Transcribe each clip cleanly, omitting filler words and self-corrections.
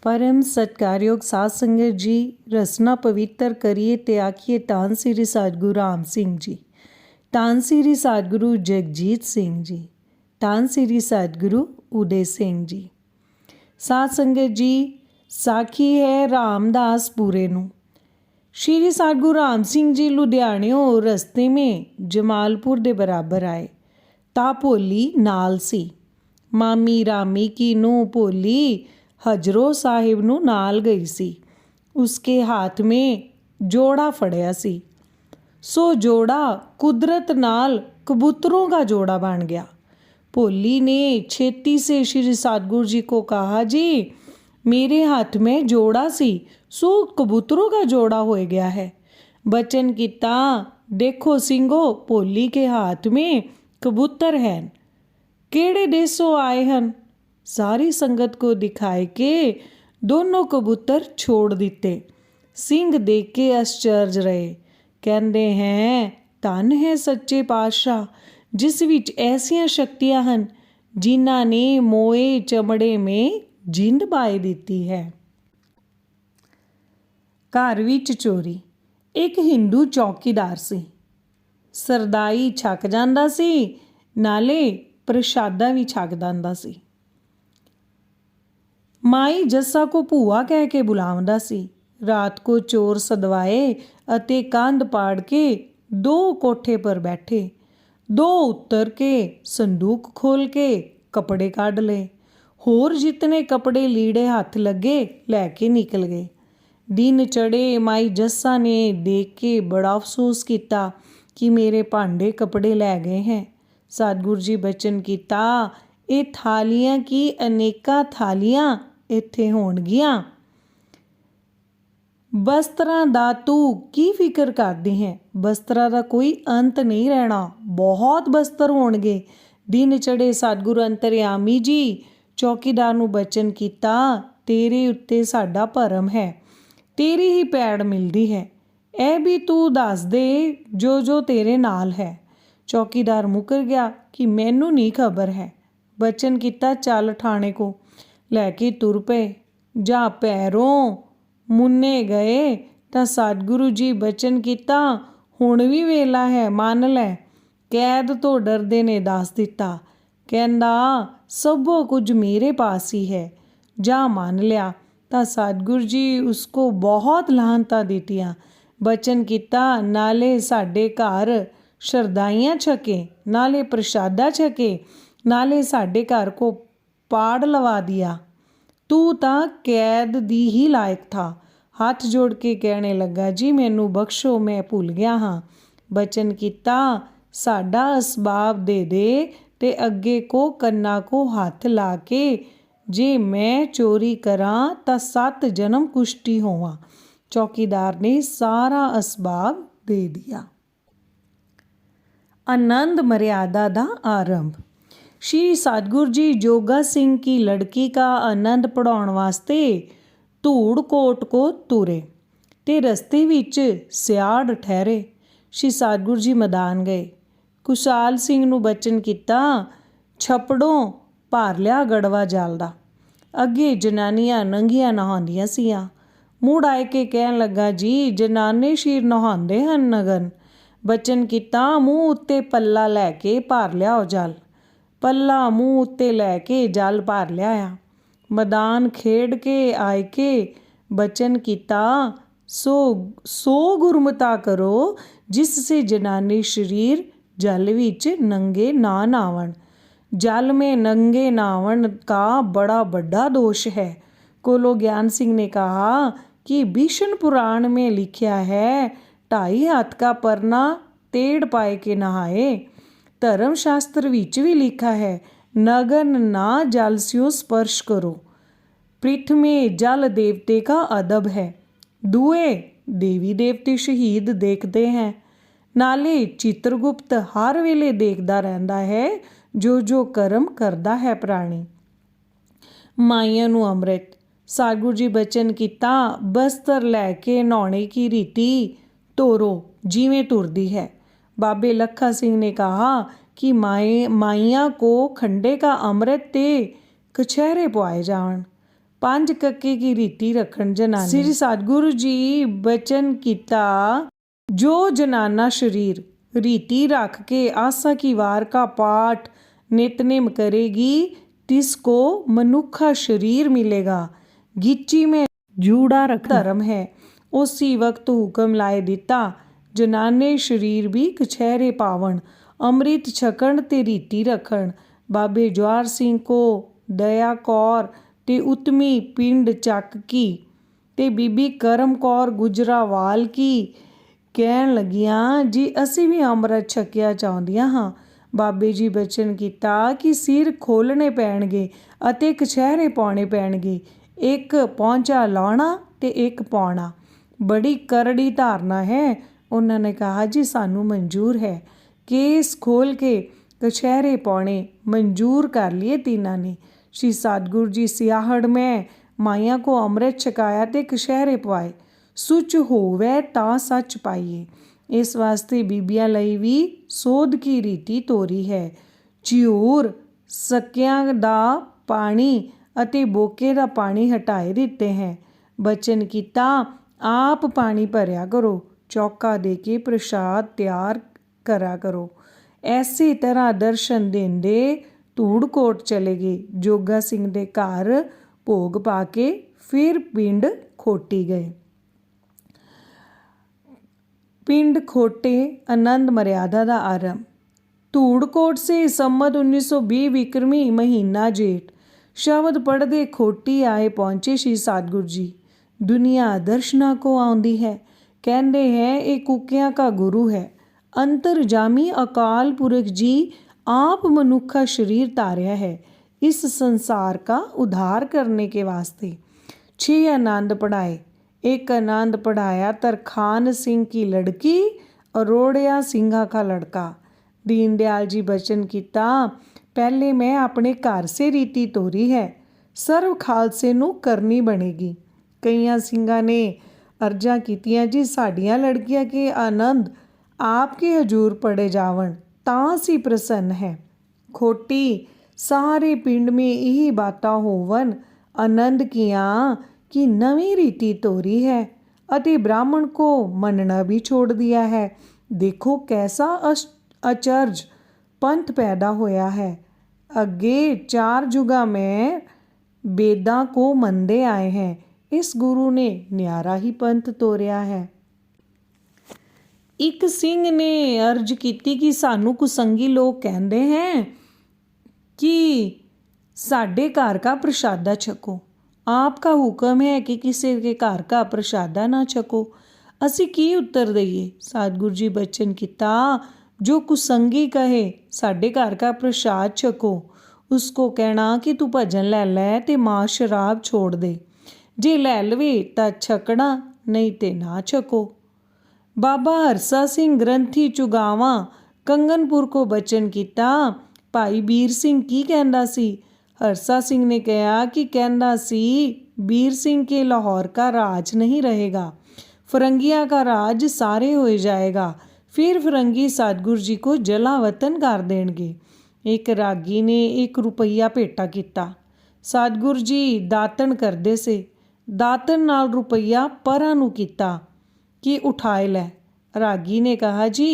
परम सत्कारयोग साध संगत जी, रसना पवित्र करिए ते आखिए धन श्री सतगुरु राम सिंह जी, धन श्री सतगुरु जगजीत सिंह जी, धन श्री सतगुरु उदय सिंह जी। साध संगत जी, साखी है रामदास पूरे नूं। श्री सतगुरु राम सिंह जी लुधियाणियों रस्ते में जमालपुर के बराबर आए ता भोली नाल सी। मामी रामी की नूं भोली हजरो साहिब नूं नाल गई सी। उसके हाथ में जोड़ा फड़िया सी। सो जोड़ा कुदरत नाल कबूतरों का जोड़ा बन गया। भोली ने छेती से श्री सतगुरु जी को कहा, जी मेरे हाथ में जोड़ा सी, सो कबूतरों का जोड़ा हो गया है। बचन किता, देखो सिंगो, भोली के हाथ में कबूतर हैं। केड़े देसों आए हन? सारी संगत को दिखाए के दोनों कबूतर छोड़ दिते। सिंह देख के आश्चर्य रहे। कहते हैं, धन है सच्चे पातशाह जिस विच ऐसियां शक्तियां हन जिन्हां ने मोए चमड़े में जिंद पाए दिती है। घर विच चोरी। एक हिंदू चौकीदार सी। सरदाई छक जांदा सी, नाले प्रशादा भी छक दांदा सी। माई जस्सा को भूआ कह के बुलावंदा सी। रात को चोर सदवाए अते कंध पाड़ के दो कोठे पर बैठे। दो उतर के संदूक खोल के कपड़े काढ़ ले। होर जितने कपड़े लीड़े हाथ लगे लैके निकल गए। दिन चढ़े माई जस्सा ने देख के बड़ा अफसोस किया कि मेरे भांडे कपड़े लै गए हैं। सतगुरु जी बचन किता, ये थालियां की अनेका थालियां इत्थे होणगियां। बस्त्रां दा तू की फिक्र करदी है? बस्त्रां दा कोई अंत नहीं रहना, बहुत बस्तर होणगे। दिन चढ़े सतगुरु अंतरयामी जी चौकीदार नूं बचन किता, तेरे उत्ते साडा भरम है, तेरी ही पैड़ मिलदी है। ऐ भी तू दस दे जो जो तेरे नाल है। चौकीदार मुकर गया कि मैनू नहीं खबर है। बचन किता, चल ठाणे को। लैके तुर पे। जा पैरों मुन्ने गए तां सतगुरु जी बचन किता, हुण भी वेला है, मान लै। कैद तो डरदे ने दस दिता। कहंदा, सबो कुछ मेरे पास ही है। जा मान लिया। तां सतगुरु जी उसको बहुत लाहनतां दित्तियां। बचन किता, नाले साडे घर शरदाइयां छके, नाले प्रशादा छके, नाले साडे घर को पाड़ लवा दिया। तू तां कैद दी ही लायक था। हाथ जोड़ के कहने लगा, जी मैनू बख्शो, मैं भुल गया हाँ। बचन किता, साडा असबाब दे दे ते अगे को कन्ना को हथ ला के जे मैं चोरी करा तां 7 जन्म कुश्ती होवां। चौकीदार ने सारा असबाब दे दिया। आनंद मर्यादा दा आरंभ। श्री सतगुरु जी जोगा सिंह की लड़की का आनंद पढ़ाउण वास्ते धूड़कोट को तुरे ते रस्ते विच सियाड़ ठहरे। श्री सतगुरु जी मैदान गए। खुशाल सिंह नूं बचन किता, छपड़ों भर लिया गड़वा जल दा। अगे जनानियां नंगियां नहाउंदियां सीआं। मुड़ आए के कहन लगा, जी जनाने शीर नहाउंदे हन नगन। बचन किता, मूँह उत्ते पल्ला लैके भर लियाओ जल। पल्ला मूँह उत्ते लैके जल भर लियाया। मैदान खेड़ के आए के बचन किता, सो गुरमता करो जिससे जनानी शरीर जल विच नंगे ना नावन। जल में नंगे नावन का बड़ा बड़ा दोष है। कोलो ज्ञान सिंह ने कहा कि विष्णु पुराण में लिखा है, 2.5 हाथ का परना तेड़ पाए के नहाए। धर्म शास्त्र विच भी लिखा है, नगन ना जल स्यो स्पर्श करो। पृथ में जल देवते का अदब है। दुए देवी देवते शहीद देखते हैं। नाले चित्रगुप्त हर वेले देखता रहता है जो जो कर्म करता है प्राणी। माइया नूं अमृत। सतगुरु जी बचन किता, बस्तर लैके नहाने की रीति तोरो जिवें तुरदी है। बाबे लखा सिंह ने कहा कि माइया को खंडे का अमृत ते कछहरे पवाए जावन। 5 ਕੱਕੇ ਕੀ ਰੀਤੀ ਰੱਖਣ ਜਨਾਨੀ। ਸ੍ਰੀ ਸਤਿਗੁਰੂ ਜੀ ਬਚਨ ਕੀਤਾ, ਜੋ ਜਨਾਨਾ शरीर रीति रख के आशा की वार का पाठ नितनेम करेगी तिसको मनुखा शरीर मिलेगा। गिच्ची में जूड़ा रख धर्म है। उसी वक्त हुक्म लाए दिता, जनाने शरीर भी कछहरे पावन, अमृत छकण ते रीति रखण। बाबे जवाहर सिंह को दया कौर ते उत्तमी पिंड ਚੱਕ की ते बीबी करम कौर गुजरावाल की ਕਹਿਣ ਲੱਗੀਆਂ, ਜੀ ਅਸੀਂ ਵੀ ਅੰਮ੍ਰਿਤ ਛਕਿਆ ਚਾਹੁੰਦੀਆਂ ਹਾਂ। ਬਾਬੇ ਜੀ ਬਚਨ ਕੀਤਾ ਕਿ ਸਿਰ ਖੋਲ੍ਹਣੇ ਪੈਣਗੇ ਅਤੇ ਕਛਹਿਰੇ ਪਾਉਣੇ ਪੈਣਗੇ, ਇੱਕ ਪਹੁੰਚਾ ਲਾਉਣਾ ਤੇ ਇੱਕ ਪਾਉਣਾ। ਬੜੀ ਕਰੜੀ ਧਾਰਨਾ ਹੈ। ਉਹਨਾਂ ਨੇ ਕਿਹਾ, ਜੀ ਸਾਨੂੰ ਮਨਜ਼ੂਰ ਹੈ। ਕੇਸ ਖੋਲ੍ਹ ਕੇ ਕਛਹਿਰੇ ਪਾਉਣੇ ਮਨਜ਼ੂਰ ਕਰ ਲਈਏ ਤਿੰਨਾਂ ਨੇ। श्री सतगुरु जी सियाहड़ में माइया को अमृत छकाया ते कछहरे पवाए। सुच होवे तां सच पाइए। इस वास्ते बीबियां लई भी सोध की रीति तोरी है। झिऊर सकियां दा पानी अते बोके दा पानी हटाए दिते हैं। बचन किता, आप पानी भरिया करो, चौका दे के प्रसाद तैयार करा करो। ऐसे तरह दर्शन देंदे ਧੂੜਕੋਟ ਚਲੇ ਗਏ। ਜੋਗਾ ਸਿੰਘ ਦੇ ਘਰ ਭੋਗ ਪਾ ਕੇ ਫਿਰ ਪਿੰਡ ਖੋਟੀ ਗਏ। ਪਿੰਡ ਖੋਟੇ ਆਨੰਦ ਮਰਿਆਦਾ ਦਾ ਆਰੰਭ। ਧੂੜਕੋਟ ਸੇ ਸੰਮਤ 1920 ਵਿਕਰਮੀ ਮਹੀਨਾ ਜੇਠ। ਸ਼ਬਦ ਪੜ੍ਹਦੇ ਖੋਟੀ ਆਏ ਪਹੁੰਚੇ ਸ਼੍ਰੀ ਸਤਿਗੁਰੂ ਜੀ। ਦੁਨੀਆ ਦਰਸ਼ਨਾਂ ਕੋ ਆਉਂਦੀ ਹੈ। ਕਹਿੰਦੇ ਹੈ ਇਹ ਕੁੱਕਿਆਂ ਕਾ ਗੁਰੂ ਹੈ। ਅੰਤਰਜਾਮੀ ਅਕਾਲ ਪੁਰਖ जी आप मनुखा शरीर तारया है इस संसार का उद्धार करने के वास्ते। 6 आनंद पढ़ाए। एक आनंद पढ़ाया तरखान सिंह की लड़की, अरोड़िया सिंघा का लड़का। दीनदयाल जी बचन किता, पहले मैं अपने घर से रीति तोरी है, सर्व खालसे नू करनी बनेगी। कईयां सिंघा ने अर्जा कीतियां, जी साडियां लड़कियां के आनंद आपके हजूर पढ़े जावन तां सी प्रसन्न है। खोटी सारे पिंड में यही बातां होवन आनंद किया कि नवी रीति तोरी है अति ब्राह्मण को मनना भी छोड़ दिया है। देखो कैसा अचरज पंथ पैदा होया है। अगे 4 जुगा में वेदां को मनते आए हैं, इस गुरु ने न्यारा ही पंथ तोरिया है। एक सिंह ने अर्ज की कि सानू कुसंगी लोग कहते हैं कि साडे घर का प्रसादा छको। आपका हुक्म है कि किसी के घर का प्रसादा ना छको। असी की उत्तर दईए। सतगुरु जी बचन किता, जो कुसंगी कहे साडे घर का प्रसाद छको, उसको कहना कि तू भजन लै लै ते मां शराब छोड़ दे। जे लै लवे तां छकना, नहीं ते ना छको। बाबा हरसा सिंह ग्रंथी चुगावा कंगनपुर को बचन किता, भाई बीर सिंह की कहंदा सी। हरसा सिंह ने कहा कि कहंदा सी बीर सिंह के लाहौर का राज नहीं रहेगा, फरंगियां का राज सारे हो जाएगा, फिर फरंगी सतगुरु जी को जला वतन कर देंगे। एक रागी ने 1 रुपया भेटा किता। सतगुरु जी दातन करदे से, दातन नाल रुपया परां नूं कीता कि उठाए लै। रागी ने कहा, जी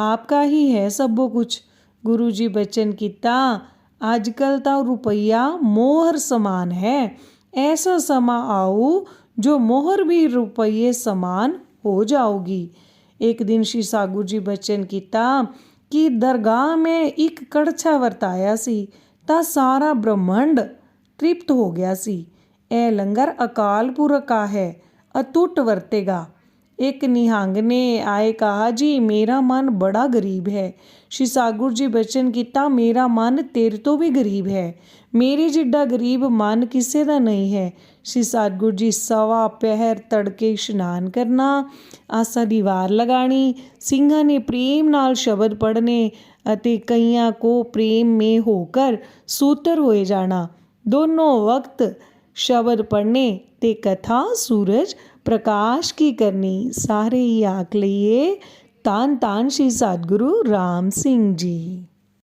आपका ही है सबो कुछ। गुरु जी बचन किता, आजकल तो रुपया मोहर समान है, ऐसा समा आओ जो मोहर भी रुपये समान हो जाओगी। एक दिन श्री सतगुरु जी बचन किता कि दरगाह में एक कड़छा वरताया सी तां सारा ब्रह्मंड तृप्त हो गया सी। ए लंगर अकाल पुरख का है, अटूट वरतेगा। एक निहंग ने आए कहा, जी मेरा मन बड़ा गरीब है। श्री सतगुरु जी बचन किता, मेरा मन तेरे तो भी गरीब है, मेरे जिड्डा गरीब मन किसे दा नहीं है। श्री सतगुरु जी सवा पहर तड़के इशनान करना, आसा दी वार लगानी, सिंघां ने प्रेम नाल शब्द पढ़ने अते कईयां को प्रेम में होकर सूतर होए जाना। दोनों वक्त शब्द पढ़ने ते कथा सूरज प्रकाश की करनी। सारे ही आख लईए, धन धन श्री सतगुरु राम सिंह जी।